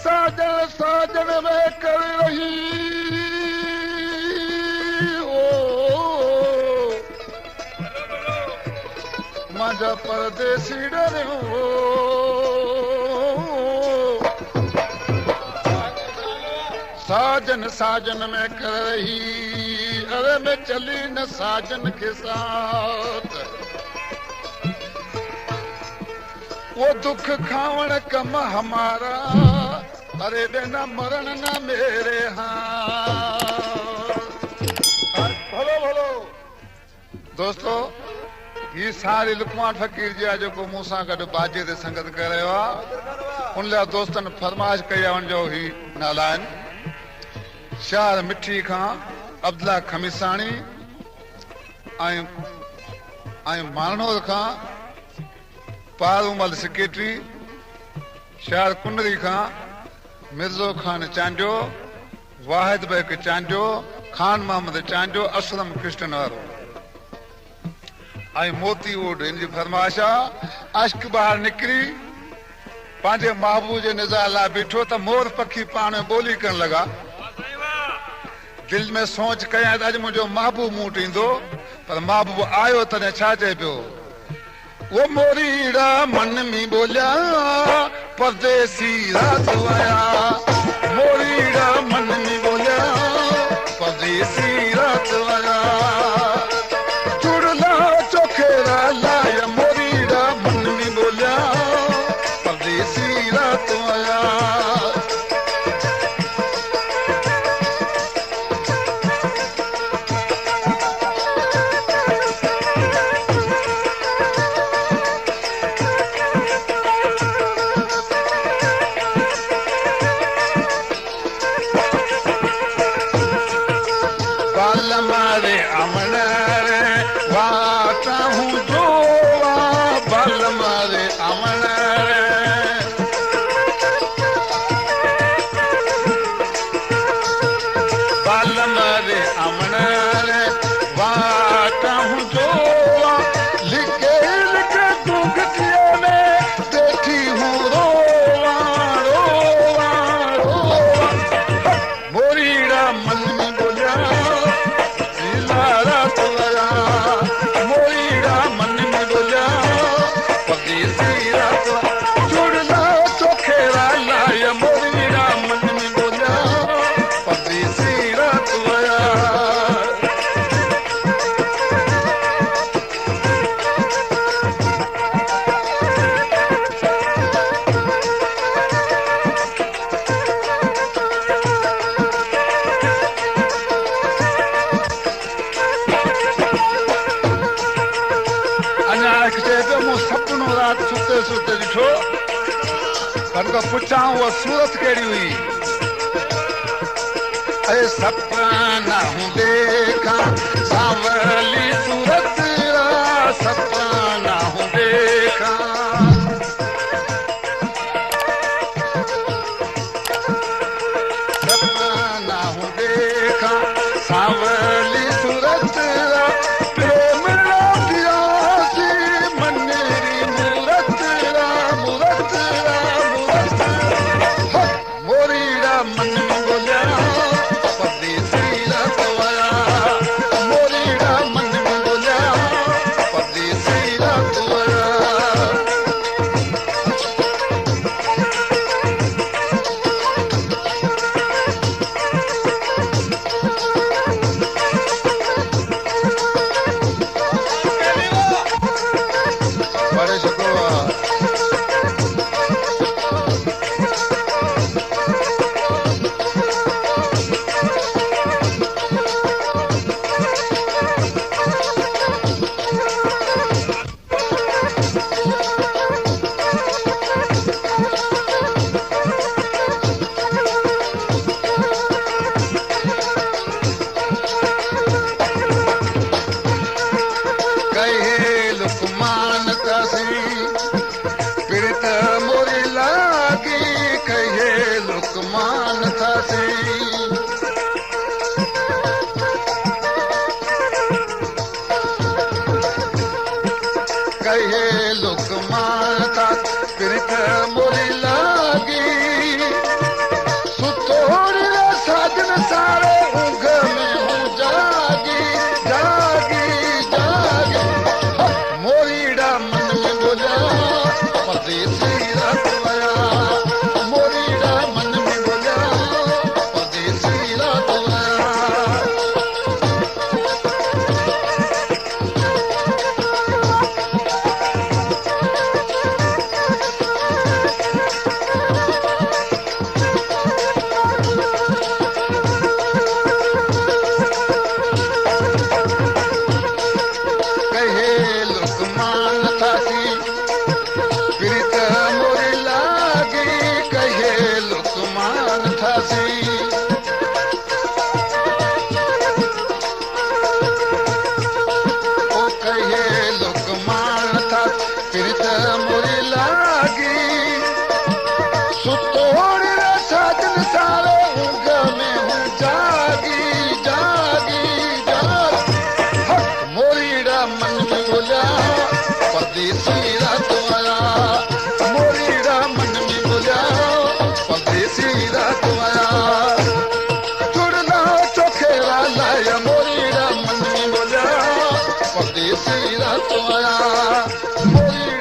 साजन साजन में कर रही माझा परदेसी डरियो साजन साजन में कर रही अरे मैं चली न साजन के साथ वो दुख खावण कम हमारा अरे देना मरण न मेरे हाथ। भलो भलो दोस्तों ये सारी लुकमान फकीर जी जो को मूसा गड बाजे ते संगत कर रहे हो उन ला दोस्तन फरमाइश कया वञो ही नालायन शार मिठी खां अब्दुल्ला खमिसाणी ऐं मानोर खां पारूमल सेक्रेटरी शार कुंडरी खां मिर्ज़ो खान चांजो वाहिद बेग चांजो खान मोहम्मद चांजो असलम कृष्ण वारो ऐं मोती वोड इन जी फरमाइश आहे अश्क ॿाहिरि निकिरी पंहिंजे महबूब जे निज़ार लाइ बीठो त मोर पखी पाण में ॿोली करण लॻा दिल में सोच कयां त अॼु मुंहिंजो महबूब मूं वटि ईंदो पर महबूब आयो तॾहिं छा चए पियो वो मोरीड़ा मन में बोलिया परदेसी रात आया मोरीड़ा मन में बोलिया परदेसी रात आया चुड़ला चोखेरा लाया मोरीड़ा मन में बोलिया परदेसी रात आया पुछा वो सूरत केड़ी हुई अरे सपना हूँ देखा सांवली सूरत सपना हूँ देखा सपना हूँ देखा सांवली सूरत प्रेम राधियासी मनेरी मूरत मूरत मोरीड़ा मन में बोलिया परदेसी रात सारे ऊँग में हूँ जागी जागी जागी। हक मोरीड़ा मन में बोला परदेसी रात आया, मोरीड़ा मन में बोला परदेसी रात आया। जुड़ना चोखेरा लाया मोरीड़ा मन में बोला परदेसी रात आया, मोरीड़ा